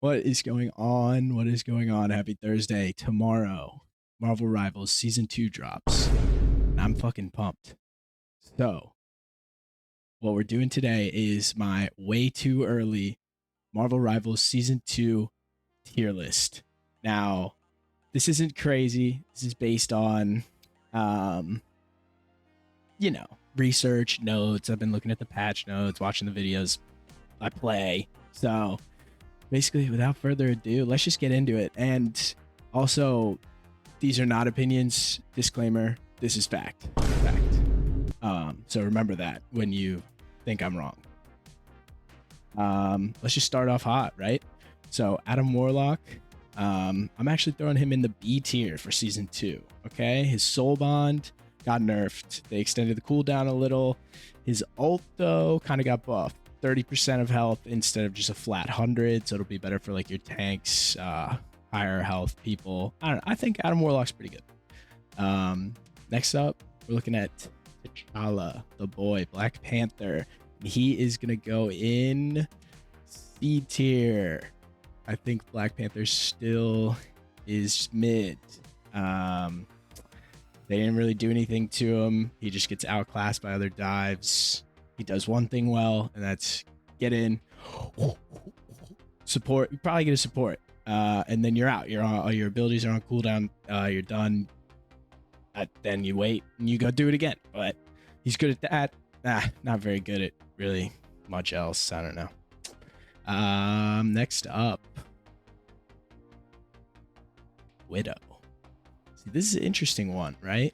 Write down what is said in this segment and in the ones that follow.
What is going on? What is going on? Happy Thursday. Tomorrow, Marvel Rivals Season 2 drops. And I'm fucking pumped. So, what we're doing today is my way too early Marvel Rivals Season 2 tier list. Now, this isn't crazy. This is based on, um, you know, research, notes. I've been looking at the patch notes, watching the videos I play. So, basically, without further ado, let's just get into it. And also, these are not opinions. Disclaimer: this is fact. Fact. So remember that when you think I'm wrong. Let's just start off hot, right? So Adam Warlock. I'm actually throwing him in the B tier for season 2. Okay, his soul bond got nerfed. They extended the cooldown a little. His ult though kind of got buffed. 30% of health instead of just a flat 100, so it'll be better for like your tanks, higher health people. I don't know. I think Adam Warlock's pretty good. Next up, we're looking at T'Challa, the boy, Black Panther. He is gonna go in C tier. I think Black Panther still is mid. They didn't really do anything to him. He just gets outclassed by other dives. He does one thing well, and that's get in, support. You probably get a support, and then you're out. Your abilities are on cooldown. You're done. Then you wait and you go do it again. But he's good at that. Not very good at really much else. I don't know. Next up, Widow. See, this is an interesting one, right?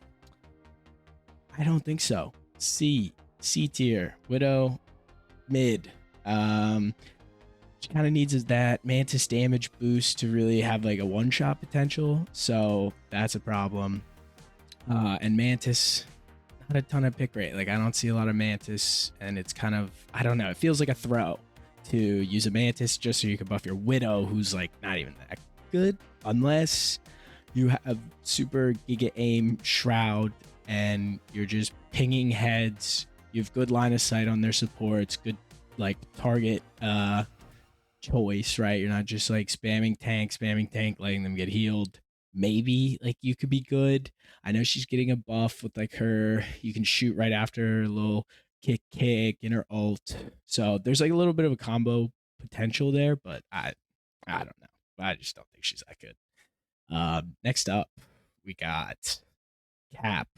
I don't think so. C tier. Widow, mid. She kind of needs that Mantis damage boost to really have like a one-shot potential. So that's a problem. And Mantis, not a ton of pick rate. Like I don't see a lot of Mantis, and it's kind of, I don't know. It feels like a throw to use a Mantis just so you can buff your Widow, who's like not even that good, unless you have super giga aim shroud and you're just pinging heads. You have good line of sight on their supports, good like target choice, right? You're not just like spamming tank, letting them get healed. Maybe like you could be good. I know she's getting a buff with like her, you can shoot right after her little kick in her ult. So there's like a little bit of a combo potential there, but I don't know. I just don't think she's that good. Next up, we got Cap.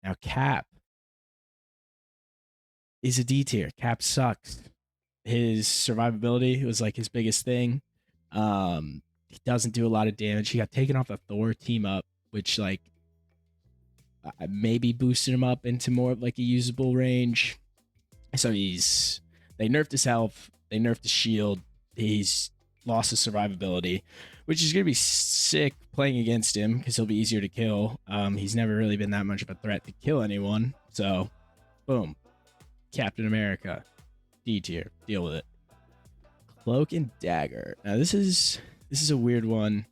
Now Cap is a D tier. Cap sucks. His survivability was like his biggest thing. He doesn't do a lot of damage. He got taken off the Thor team up, which like maybe boosted him up into more of like a usable range. So they nerfed his health, they nerfed his shield. He's lost his survivability, which is gonna be sick playing against him because he'll be easier to kill. He's never really been that much of a threat to kill anyone. So, boom, Captain America, D tier, deal with it. Cloak and Dagger. Now this is a weird one.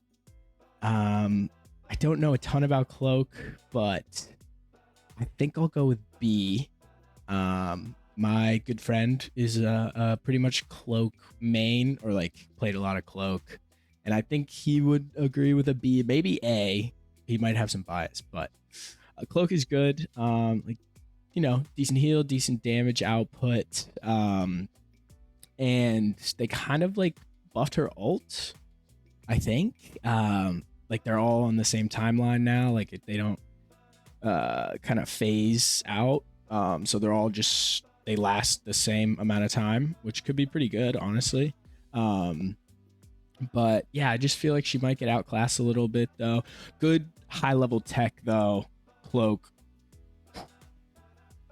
I don't know a ton about Cloak, but I think I'll go with B. My good friend is a pretty much Cloak main, or like played a lot of Cloak, and I think he would agree with a B, maybe A. He might have some bias, but Cloak is good. Like decent heal, decent damage output. And they kind of like buffed her ult, I think. Like they're all on the same timeline now. Like they don't kind of phase out. So they're all just, they last the same amount of time, which could be pretty good, honestly. But yeah, I just feel like she might get outclassed a little bit though. Good high level tech though. Cloak,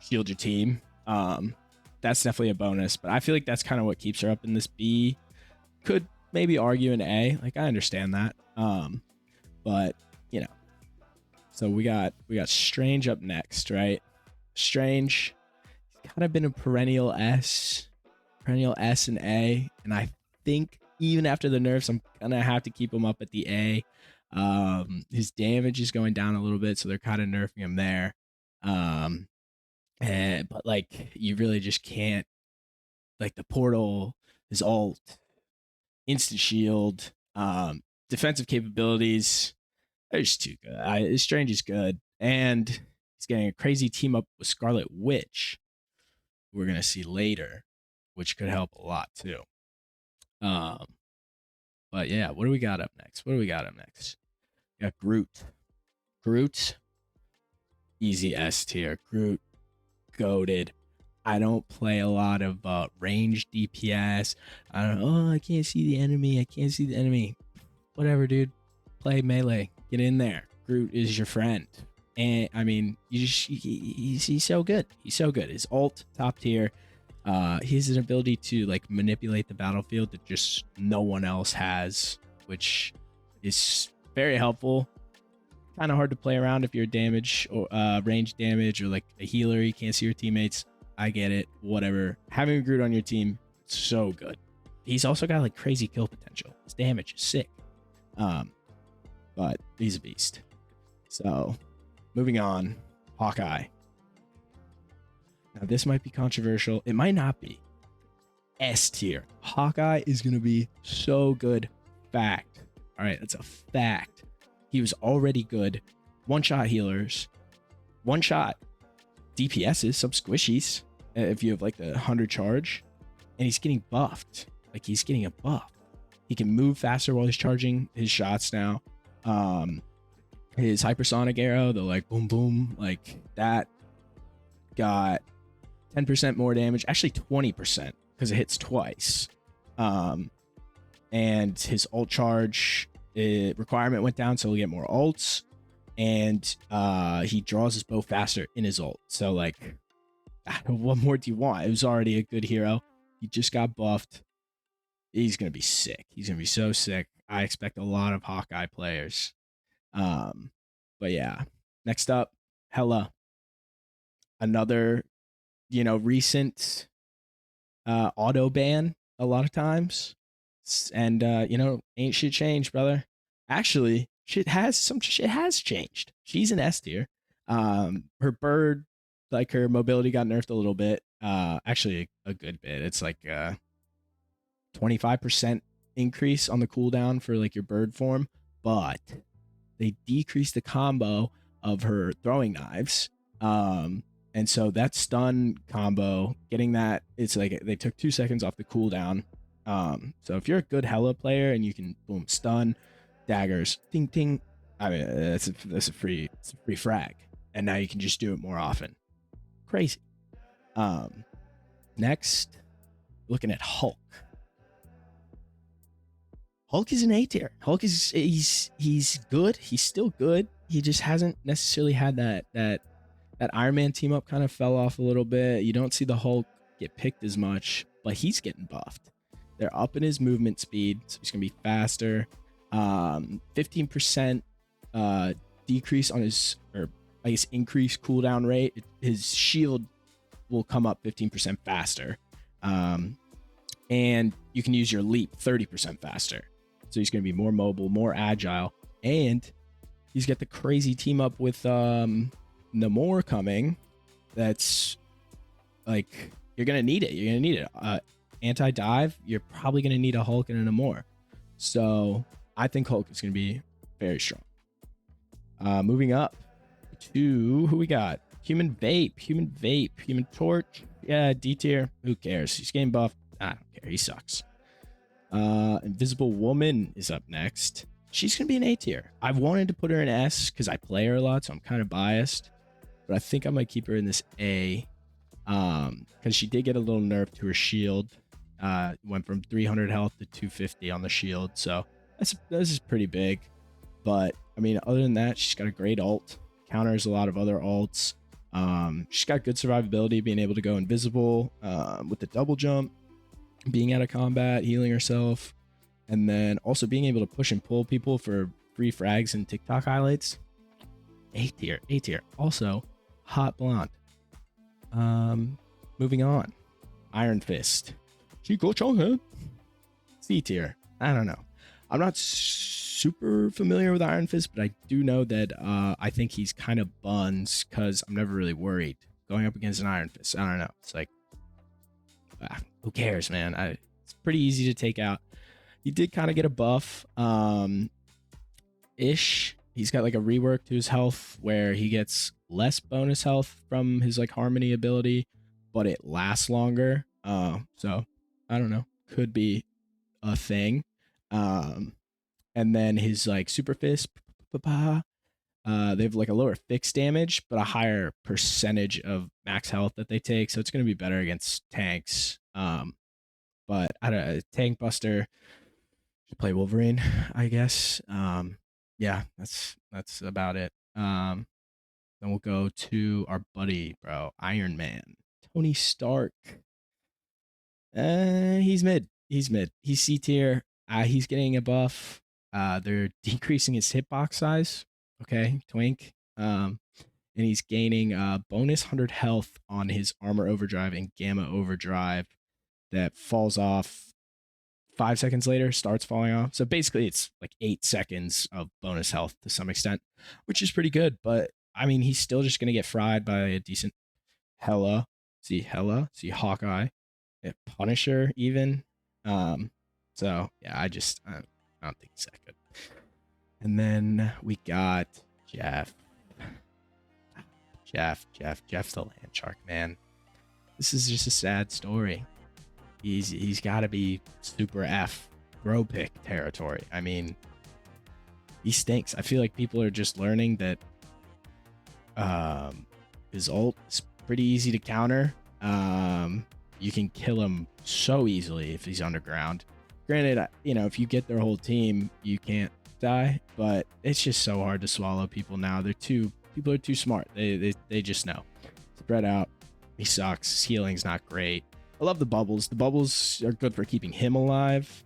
shield your team. That's definitely a bonus, but I feel like that's kind of what keeps her up in this B. Could maybe argue an A. Like I understand that. But so we got Strange up next, right? Strange, he's kind of been a perennial S and A, and I think even after the nerfs, I'm gonna have to keep him up at the A. His damage is going down a little bit, so they're kind of nerfing him there. But like you really just can't, like the portal, his ult, instant shield, defensive capabilities. They're just too good. Strange is good, and he's getting a crazy team up with Scarlet Witch. We're gonna see later, which could help a lot too. Um, but yeah, what do we got up next? We got Groot. Groot, easy S tier. Groot, goated. I don't play a lot of range DPS. I don't know. Oh, I can't see the enemy. Whatever, dude. Play melee. Get in there. Groot is your friend. And I mean, he's so good. He's so good. His ult, top tier. He has an ability to like manipulate the battlefield that just no one else has, which is very helpful. Kind of hard to play around if you're damage or range damage or like a healer. You can't see your teammates. I get it. Whatever. Having a Groot on your team, so good. He's also got like crazy kill potential. His damage is sick. But he's a beast. So, moving on, Hawkeye. Now this might be controversial. It might not be. S tier. Hawkeye is gonna be so good. Fact. All right, that's a fact. He was already good. One-shot healers. One-shot DPSs, some squishies, if you have like the 100 charge. And he's getting buffed. Like he's getting a buff. He can move faster while he's charging his shots now. His hypersonic arrow, the like boom boom, like that got 10% more damage. Actually 20% because it hits twice. And his ult charge requirement went down, so he'll get more ults. And he draws his bow faster in his ult. So like, what more do you want? It was already a good hero. He just got buffed. He's gonna be sick. He's gonna be so sick. I expect a lot of Hawkeye players. But yeah. Next up, Hela. Another, recent auto ban a lot of times. And ain't shit changed, brother. Actually, shit has changed. She's an S tier. Her bird, like her mobility got nerfed a little bit. Actually a good bit. It's like 25% increase on the cooldown for like your bird form, but they decreased the combo of her throwing knives. And so that stun combo, getting that, it's like they took 2 seconds off the cooldown. So if you're a good Hela player and you can boom stun daggers, ting ting, I mean that's a free frag, and now you can just do it more often. Crazy. Next, looking at Hulk. Hulk is an A tier. Hulk is he's good. He's still good. He just hasn't necessarily had that Iron Man team up kind of fell off a little bit. You don't see the Hulk get picked as much, but he's getting buffed. They're up in his movement speed, so he's gonna be faster. 15% decrease on his, or I guess increased cooldown rate. His shield will come up 15% faster. And you can use your leap 30% faster. So he's going to be more mobile, more agile. And he's got the crazy team up with Namor coming. That's like, you're going to need it. You're going to need it. Anti-dive, you're probably going to need a Hulk and a Namor. So I think Hulk is going to be very strong. Moving up to who we got? Human Torch. Yeah, D tier. Who cares? He's getting buffed. I don't care. He sucks. Invisible Woman is up next. She's going to be an A tier. I've wanted to put her in S because I play her a lot, so I'm kind of biased. But I think I might keep her in this A because she did get a little nerf to her shield. Went from 300 health to 250 on the shield. So this is pretty big. But, I mean, other than that, she's got a great ult. Counters a lot of other ults. She's got good survivability, being able to go invisible with the double jump, being out of combat, healing herself, and then also being able to push and pull people for free frags and TikTok highlights. A tier. Also, hot blonde. Moving on. Iron Fist. Chico Chonghead. C tier. I don't know. I'm not super familiar with Iron Fist, but I do know that I think he's kind of buns because I'm never really worried going up against an Iron Fist. I don't know. It's like, who cares, man? It's pretty easy to take out. He did kind of get a buff. Ish. He's got like a rework to his health where he gets less bonus health from his like harmony ability, but it lasts longer. So I don't know. Could be a thing. And then his like super fist, they have like a lower fixed damage, but a higher percentage of max health that they take. So it's gonna be better against tanks. But I don't know, tank buster should play Wolverine, I guess. Yeah, that's about it. Then we'll go to our buddy, bro, Iron Man, Tony Stark. He's mid. He's mid. He's C tier. He's getting a buff. They're decreasing his hitbox size. Okay, twink. And he's gaining bonus 100 health on his armor overdrive and gamma overdrive that falls off 5 seconds later, starts falling off. So basically, it's like 8 seconds of bonus health to some extent, which is pretty good. But I mean, he's still just going to get fried by a decent Hela. See Hawkeye, Punisher, even. So yeah, I don't think he's that good. And then we got Jeff. Jeff's the land shark, man. This is just a sad story. He's got to be super F bro pick territory. I mean, he stinks. I feel like people are just learning that his ult is pretty easy to counter. You can kill him so easily if he's underground. Granted, if you get their whole team, you can't die, but it's just so hard to swallow people now. People are too smart. They just know. Spread out. He sucks. His healing's not great. I love the bubbles. The bubbles are good for keeping him alive.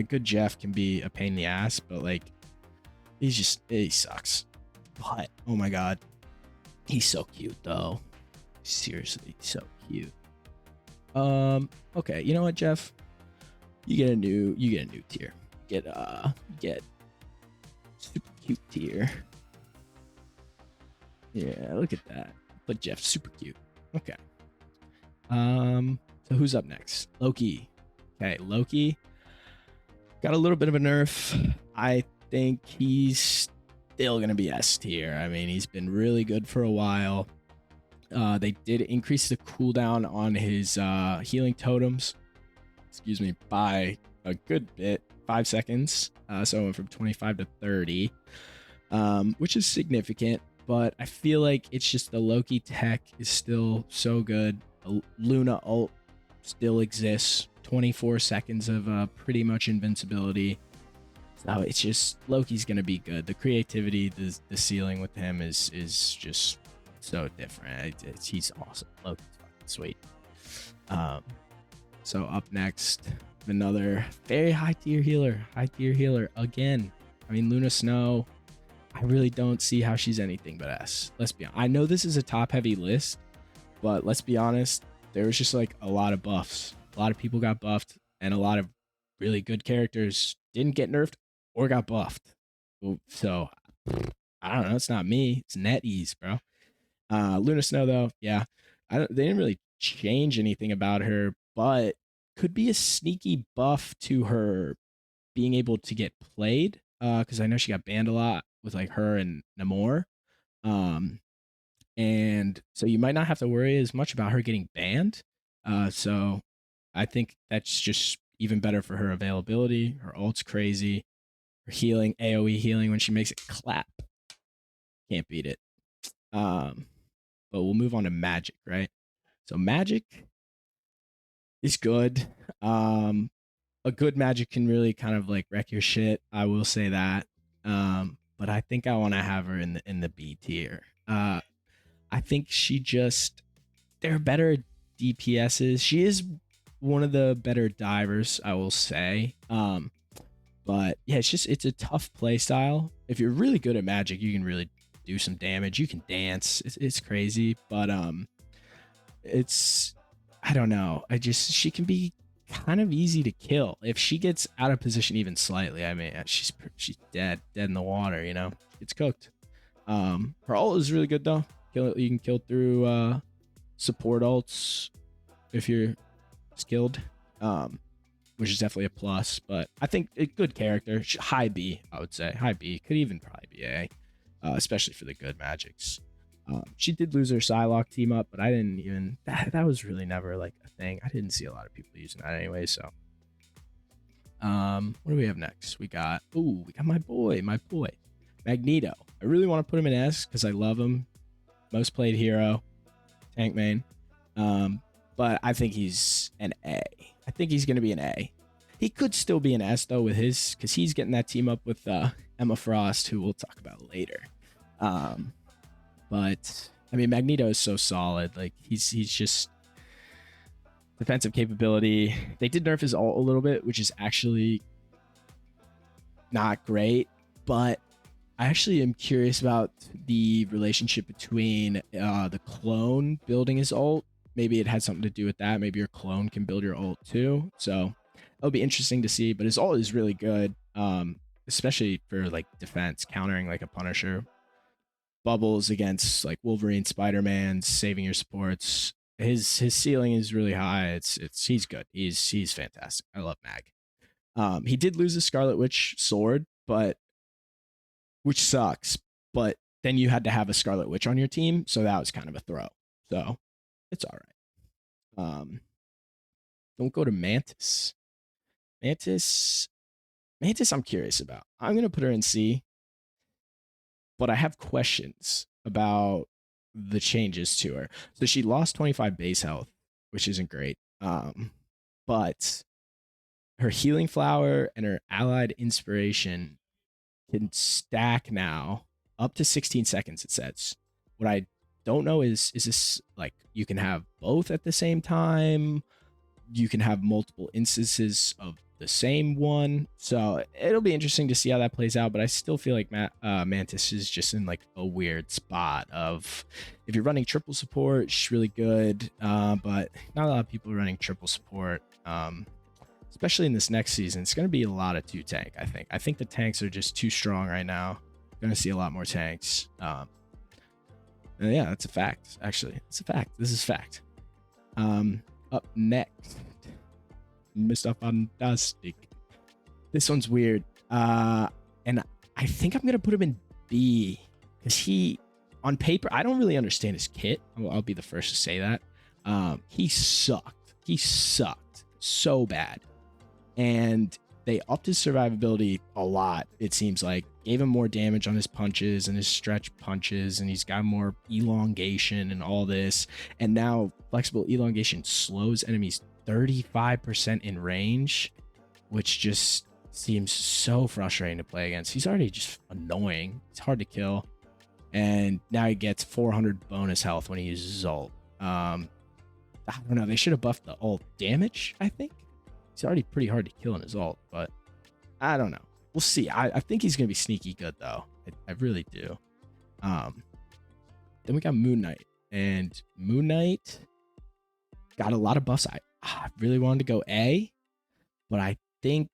Good Jeff can be a pain in the ass, but like he sucks. But oh my god, he's so cute though. Seriously, so cute. Okay, you know what, Jeff? You get a new tier. Get super cute tier. Yeah, look at that. But Jeff's super cute. Okay. So who's up next? Loki. Okay, Loki got a little bit of a nerf. I think he's still gonna be S tier. I mean, he's been really good for a while. They did increase the cooldown on his healing totems, by a good bit, 5 seconds. So it went from 25 to 30, which is significant. But I feel like it's just the Loki tech is still so good. Luna ult still exists. 24 seconds of pretty much invincibility. So it's just Loki's gonna be good. The creativity, the ceiling with him is just so different. He's awesome. Loki's fucking sweet. So up next, another very high tier healer again. I mean, Luna Snow. I really don't see how she's anything but S. Let's be honest. I know this is a top heavy list, but let's be honest. There was just like a lot of buffs. A lot of people got buffed, and a lot of really good characters didn't get nerfed or got buffed. So I don't know. It's not me. It's NetEase, bro. Luna Snow, though, yeah, they didn't really change anything about her, but could be a sneaky buff to her being able to get played. Because I know she got banned a lot with like her and Namor. And so you might not have to worry as much about her getting banned. So I think that's just even better for her availability. Her ult's crazy. Her healing, AoE healing when she makes it clap. Can't beat it. But we'll move on to Magik, right? So Magik is good. A good Magik can really kind of like wreck your shit. I will say that. But I think I want to have her in the B tier. I think they're better DPSs. She is one of the better divers, I will say. But yeah, it's a tough play style. If you're really good at Magik, you can really do some damage. You can dance. It's crazy, but I don't know. She can be kind of easy to kill if she gets out of position even slightly. I mean, she's dead in the water. It's cooked. Her ult is really good though. You can kill through support ults if you're skilled. which is definitely a plus. But I think a good character, high B, I would say. High B, could even probably be A, especially for the good Magics. She did lose her Psylock team up, but I didn't even, that was really never like a thing. I didn't see a lot of people using that anyway, so. What do we have next? We got my boy, Magneto. I really want to put him in S because I love him. Most played hero, tank main. But I think he's an A. I think he's going to be an A. He could still be an S though with his, because he's getting that team up with Emma Frost, who we'll talk about later. But I mean, Magneto is so solid. Like he's just defensive capability. They did nerf his ult a little bit, which is actually not great. But I actually am curious about the relationship between the clone building his ult. Maybe it had something to do with that. Maybe your clone can build your ult too. So it'll be interesting to see. But his ult is really good, especially for like defense, countering like a Punisher. Bubbles against like Wolverine, Spiderman, saving your supports. His ceiling is really high. He's good. He's fantastic. I love Mag. He did lose the Scarlet Witch sword, which sucks. But then you had to have a Scarlet Witch on your team, so that was kind of a throw. So it's all right. Don't go to Mantis. Mantis, I'm curious about. I'm gonna put her in C, but I have questions about the changes to her. So she lost 25 base health, which isn't great. But her healing flower and her allied inspiration can stack now up to 16 seconds, it says. What I don't know is this like you can have both at the same time? You can have multiple instances of the same one. So it'll be interesting to see how that plays out. But I still feel like Mantis is just in like a weird spot of, if you're running triple support, she's really good. But not a lot of people are running triple support. Especially in this next season, it's going to be a lot of 2 tank, I think. I think the tanks are just too strong right now. Going to see a lot more tanks. Yeah, that's a fact, actually. It's a fact. This is fact. Up next, Mr. Fantastic. This one's weird. And I think I'm going to put him in B because he, on paper, I don't really understand his kit. I'll be the first to say that. He sucked. He sucked so bad. And they upped his survivability a lot, it seems like. Gave him more damage on his punches and his stretch punches, and he's got more elongation and all this. And now flexible elongation slows enemies 35% in range, which just seems so frustrating to play against. He's already just annoying. He's hard to kill. And now he gets 400 bonus health when he uses ult. I don't know. They should have buffed the ult damage, I think. He's already pretty hard to kill in his ult, but I don't know. We'll see. I think he's going to be sneaky good, though. I really do. Then we got Moon Knight. And Moon Knight got a lot of buffs. I really wanted to go A, but I think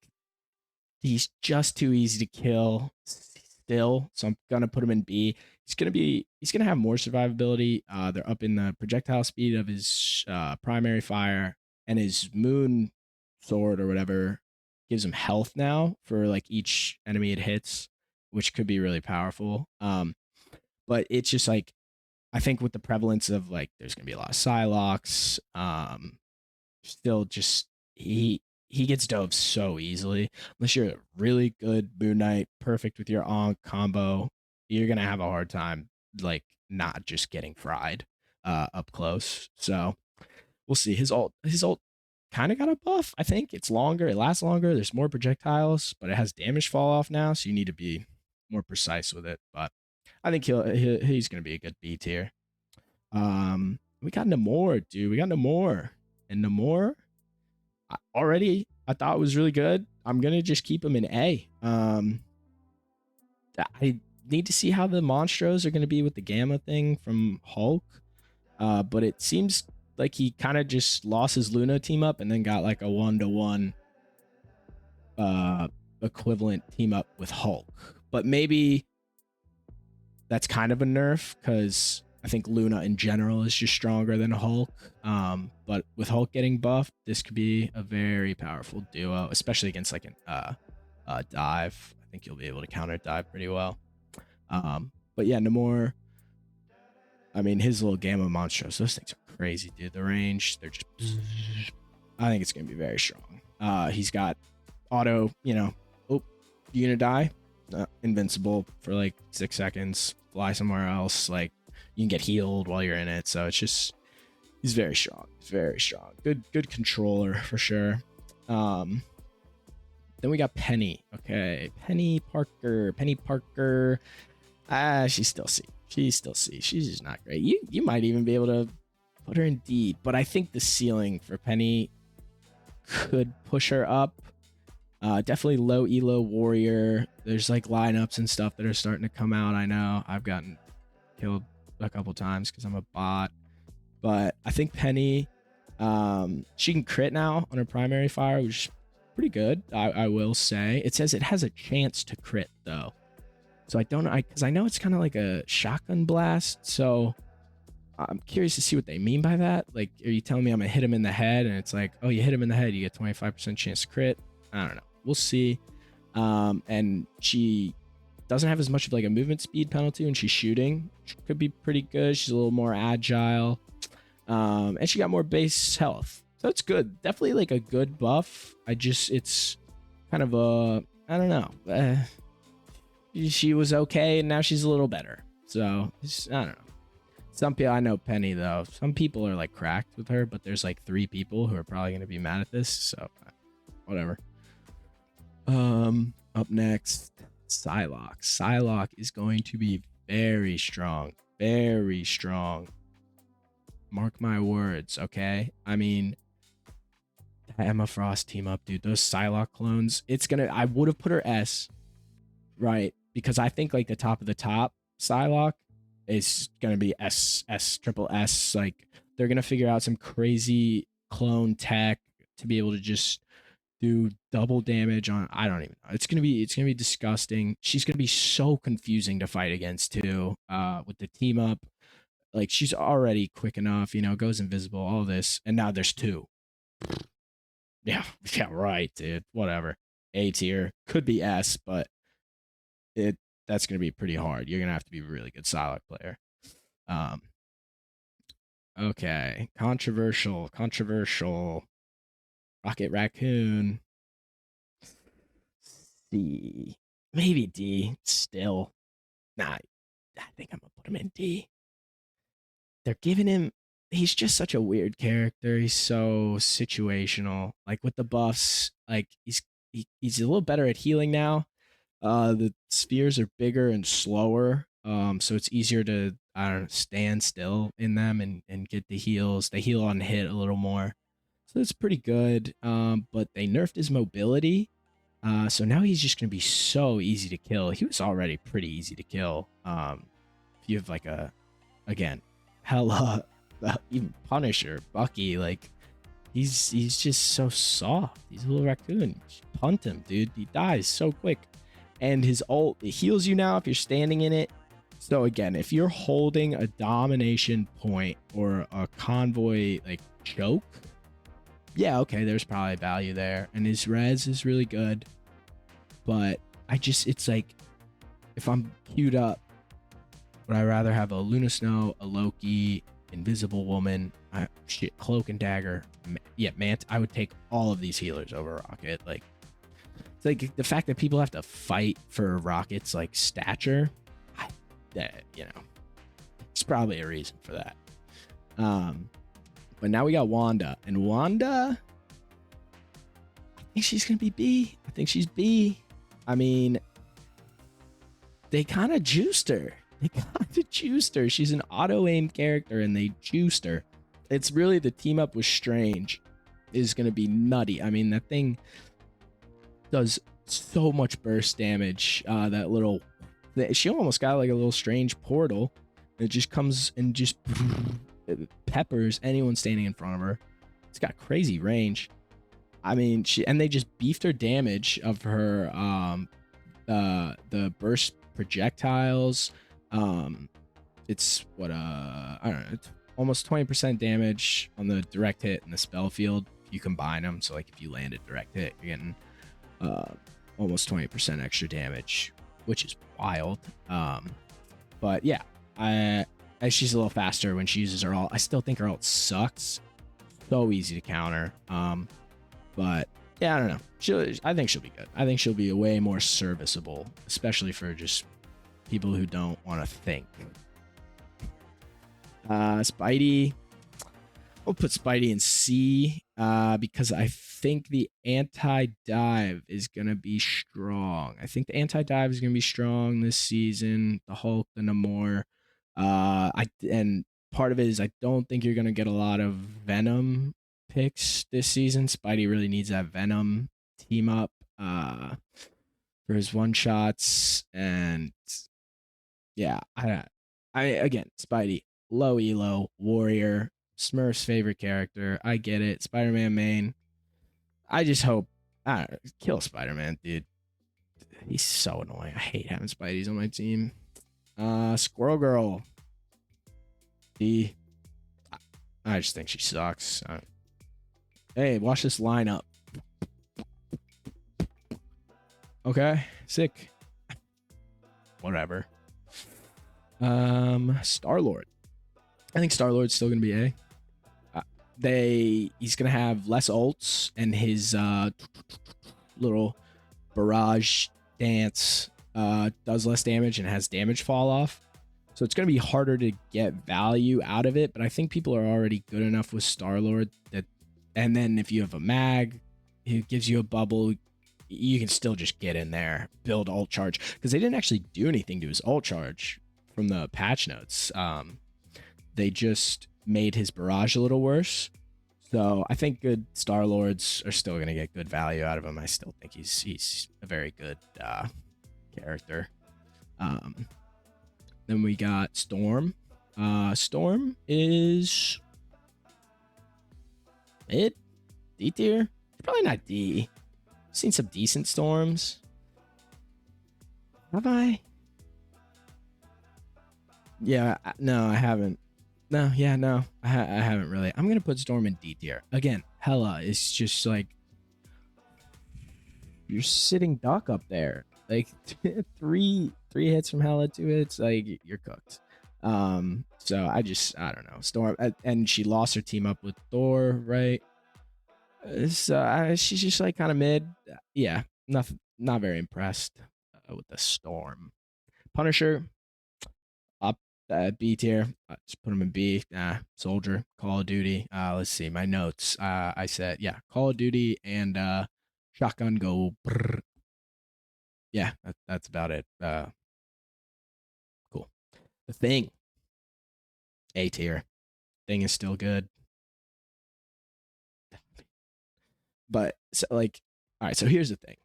he's just too easy to kill still. So I'm going to put him in B. He's going to have more survivability. They're up in the projectile speed of his primary fire, and his moon sword or whatever gives him health now for like each enemy it hits, which could be really powerful. But it's just like, I think with the prevalence of like, there's gonna be a lot of Psylocks. Still just he gets dove so easily. Unless you're a really good Moon Knight, perfect with your Ankh combo, you're gonna have a hard time like not just getting fried up close. So we'll see. His ult kind of got a buff. I think it's longer, it lasts longer, there's more projectiles, but it has damage fall off now, so you need to be more precise with it. But I think he's gonna be a good B tier. We got Namor, dude. We got Namor, and Namor I thought was really good. I'm gonna just keep him in A. I need to see how the Monstros are gonna be with the Gamma thing from Hulk, but it seems like he kind of just lost his Luna team up and then got like a 1-to-1 equivalent team up with Hulk. But maybe that's kind of a nerf, because I think Luna in general is just stronger than Hulk. But with Hulk getting buffed, this could be a very powerful duo, especially against like an dive. I think you'll be able to counter dive pretty well. But yeah, Namor. I mean, his little Gamma Monstros, those things are crazy, dude. The range, they're just. I think it's gonna be very strong. He's got auto, oh, you're gonna die. Invincible for like 6 seconds. Fly somewhere else. Like you can get healed while you're in it. So it's just, he's very strong. He's very strong. Good controller for sure. Then we got Peni. Okay, Peni Parker. She's still C. She's just not great. You might even be able to put her in D, but I think the ceiling for Peni could push her up. Definitely low elo warrior. There's like lineups and stuff that are starting to come out. I know I've gotten killed a couple times because I'm a bot, but I think Peni, she can crit now on her primary fire, which is pretty good. I will say. It says it has a chance to crit though, so I don't know, because I know it's kind of like a shotgun blast. So I'm curious to see what they mean by that. Like, are you telling me I'm gonna hit him in the head and it's like, oh, you hit him in the head, you get 25% chance to crit? I don't know. We'll see. And she doesn't have as much of like a movement speed penalty when she's shooting, which could be pretty good. She's a little more agile. And she got more base health. So it's good. Definitely like a good buff. It's kind of I don't know. She was okay and now she's a little better. So I don't know. Some people, I know Peni though. Some people are like cracked with her, but there's like 3 people who are probably going to be mad at this. So whatever. Up next, Psylock. Psylock is going to be very strong. Very strong. Mark my words, okay? I mean, Emma Frost team up, dude. Those Psylock clones, I would have put her S, right? Because I think like the top of the top Psylock is gonna be triple S. Like they're gonna figure out some crazy clone tech to be able to just do double damage on. I don't even know. It's gonna be disgusting. She's gonna be so confusing to fight against too. With the team up, like she's already quick enough, goes invisible, all this, and now there's 2. Yeah, right, dude. Whatever. A tier, could be S, but that's gonna be pretty hard. You're gonna have to be a really good Psylocke player. Okay, controversial. Rocket Raccoon. C, maybe D. Still, nah. I think I'm gonna put him in D. They're giving him. He's just such a weird character. He's so situational. Like with the buffs, like he's a little better at healing now. The spheres are bigger and slower, so it's easier to stand still in them and get the heals. They heal on hit a little more, so it's pretty good. But they nerfed his mobility, so now he's just gonna be so easy to kill. He was already pretty easy to kill. If you have like again, Hela, even Punisher, Bucky, like he's just so soft. He's a little raccoon. Just punt him, dude. He dies so quick. And his ult, it heals you now if you're standing in it. So again, if you're holding a domination point or a convoy like choke, yeah, okay, there's probably value there. And his res is really good. But it's like, if I'm queued up, would I rather have a Luna Snow, a Loki, Invisible Woman, Cloak and Dagger, Mantis? I would take all of these healers over Rocket. Like, it's like the fact that people have to fight for Rocket's like stature, it's probably a reason for that. But now we got Wanda, and Wanda, I think she's gonna be B. I think she's B. I mean, they kind of juiced her. She's an auto aim character, and they juiced her. It's really, the team up with Strange is gonna be nutty. I mean, that thing does so much burst damage. She almost got like a little Strange portal. It just comes and just peppers anyone standing in front of her. It's got crazy range. I mean, they just beefed her damage of her the burst projectiles. it's what I don't know, it's almost 20% damage on the direct hit and the spell field. You combine them, so like if you land a direct hit, you're getting almost 20% extra damage, which is wild. But yeah, as she's a little faster when she uses her ult. I still think her ult sucks. So easy to counter. But yeah, I don't know. I think she'll be good. I think she'll be way more serviceable, especially for just people who don't want to think. Spidey. I'll put Spidey in C because I think the anti-dive is going to be strong. I think the anti-dive is going to be strong this season. The Hulk, the Namor. And part of it is I don't think you're going to get a lot of Venom picks this season. Spidey really needs that Venom team up for his one-shots. And yeah, I again, Spidey, low elo, warrior, Smurf's favorite character. I get it. Spider-Man main. I just hope kill Spider-Man, dude. He's so annoying. I hate having Spideys on my team. Squirrel Girl. I just think she sucks. Hey, watch this lineup. Okay, sick. Whatever. Star-Lord. I think Star-Lord's still gonna be A. He's gonna have less ults, and his little barrage dance does less damage and has damage fall off. So it's gonna be harder to get value out of it. But I think people are already good enough with Star-Lord that, and then if you have a mag, it gives you a bubble. You can still just get in there, build ult charge, because they didn't actually do anything to his ult charge from the patch notes. They just made his barrage a little worse. So I think good Star-Lords are still going to get good value out of him. I still think he's a very good character. Then we got Storm. Storm is mid, D tier. Probably not D. Seen some decent Storms. Have I? Yeah, no, I haven't. No, I haven't really. I'm gonna put Storm in D tier again. Hela is just like you're sitting duck up there. Like three hits from Hela, 2 hits, like you're cooked. So I don't know. Storm, and she lost her team up with Thor, right? So she's just like kind of mid. Yeah, not very impressed with the Storm. Punisher, up B tier. Just put him in B. Soldier, Call of Duty. Let's see my notes. I said Call of Duty and shotgun go. Brrr. Yeah, that's about it. Cool. The Thing, A tier. Thing is still good, but so like, all right. So here's the thing.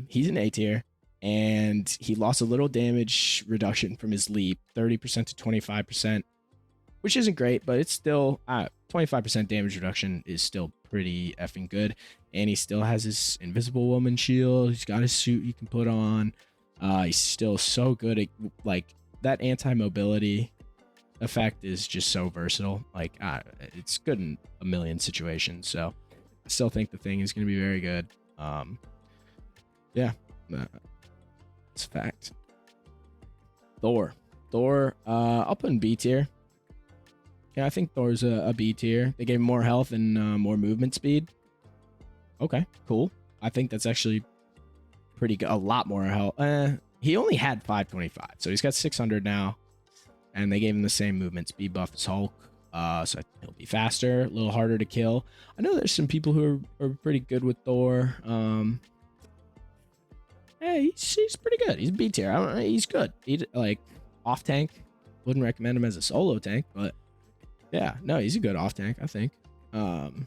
He's an A tier. And he lost a little damage reduction from his leap, 30% to 25%, which isn't great, but it's still 25% damage reduction is still pretty effing good. And he still has his Invisible Woman shield. He's got his suit he can put on. He's still so good at like that anti-mobility effect is just so versatile. Like it's good in a million situations. So I still think the Thing is going to be very good. Yeah. It's a fact. Thor, I'll put in B tier. Yeah, I think Thor's a B tier. They gave him more health and more movement speed. Okay, cool. I think that's actually pretty good. A lot more health. He only had 525, so he's got 600 now. And they gave him the same movement speed buff as Hulk. So he'll be faster, a little harder to kill. I know there's some people who are pretty good with Thor. Yeah, he's pretty good. He's B tier. He's good. He like off tank. Wouldn't recommend him as a solo tank, but yeah, no, he's a good off tank, I think. Then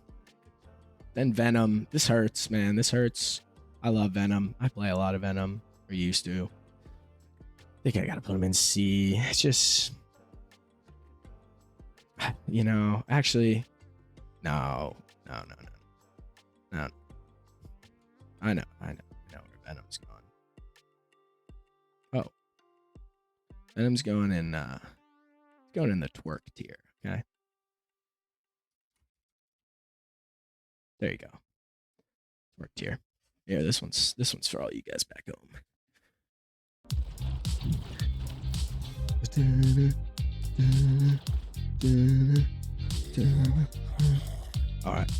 Venom. This hurts, man. This hurts. I love Venom. I play a lot of Venom, or used to. I think I gotta put him in C. It's just, actually, no. I know where Venom's gone. Oh. Venom's going in the twerk tier. Okay. There you go. Twerk tier. Yeah, this one's for all you guys back home. All right.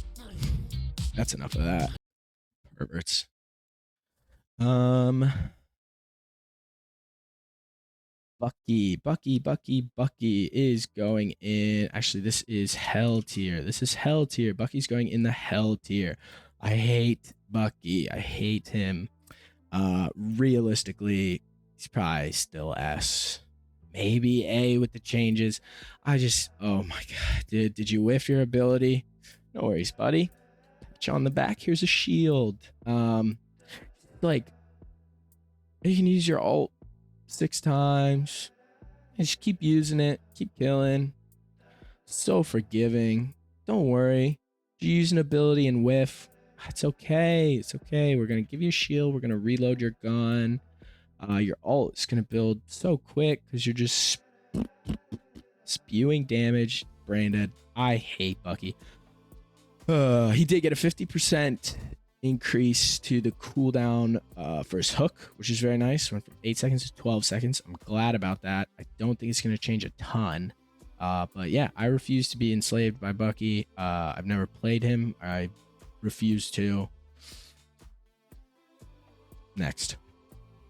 That's enough of that. Perverts. Bucky is going in. Actually, this is hell tier. Bucky's going in the hell tier. I hate Bucky. I hate him. Realistically, he's probably still S. Maybe A with the changes. Oh my god, dude. Did you whiff your ability? No worries, buddy. Pat you on the back. Here's a shield. Like, you can use your ult 6 times. And just keep using it. Keep killing. So forgiving. Don't worry. If you use an ability and whiff, it's okay. It's okay. We're going to give you a shield. We're going to reload your gun. Your ult is going to build so quick because you're just spewing damage. Brain dead. I hate Bucky. He did get a 50% increase to the cooldown for his hook, which is very nice. Went from 8 seconds to 12 seconds. I'm glad about that. I don't think it's going to change a ton. But yeah, I refuse to be enslaved by Bucky. I've never played him. I refuse to. Next.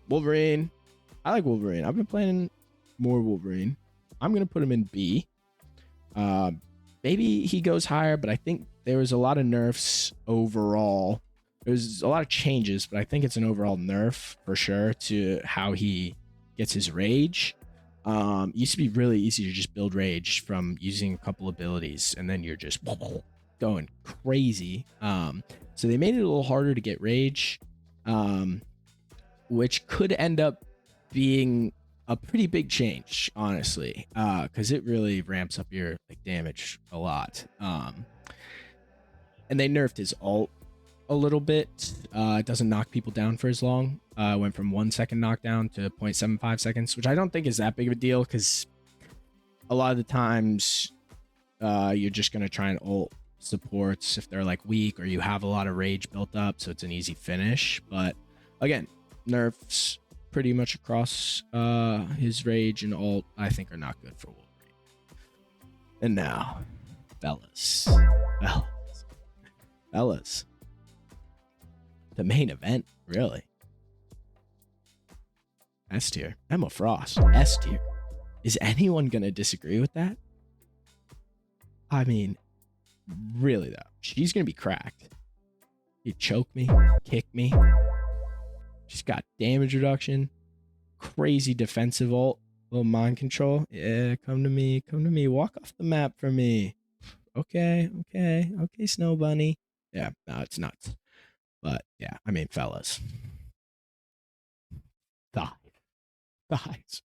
Wolverine. I like Wolverine. I've been playing more Wolverine. I'm going to put him in B. Maybe he goes higher, but I think there was a lot of nerfs overall. There's a lot of changes, but I think it's an overall nerf for sure to how he gets his rage. It used to be really easy to just build rage from using a couple abilities, and then you're just going crazy. So they made it a little harder to get rage, which could end up being a pretty big change, honestly, because it really ramps up your damage a lot. And they nerfed his ult a little bit. It doesn't knock people down for as long. Went from 1 second knockdown to 0.75 seconds, which I don't think is that big of a deal because a lot of the times you're just going to try and ult supports if they're like weak or you have a lot of rage built up, so it's an easy finish. But again, nerfs pretty much across his rage and ult I think are not good for Wolverine. And now, fellas, the main event, really. S tier. Emma Frost, S tier. Is anyone gonna disagree with that? I mean, really though, she's gonna be cracked. You choke me, kick me. She's got damage reduction, crazy defensive ult, little mind control. Yeah, come to me, walk off the map for me. Okay, Snow Bunny. Yeah, no, it's nuts. But yeah, I mean, fellas, thighs.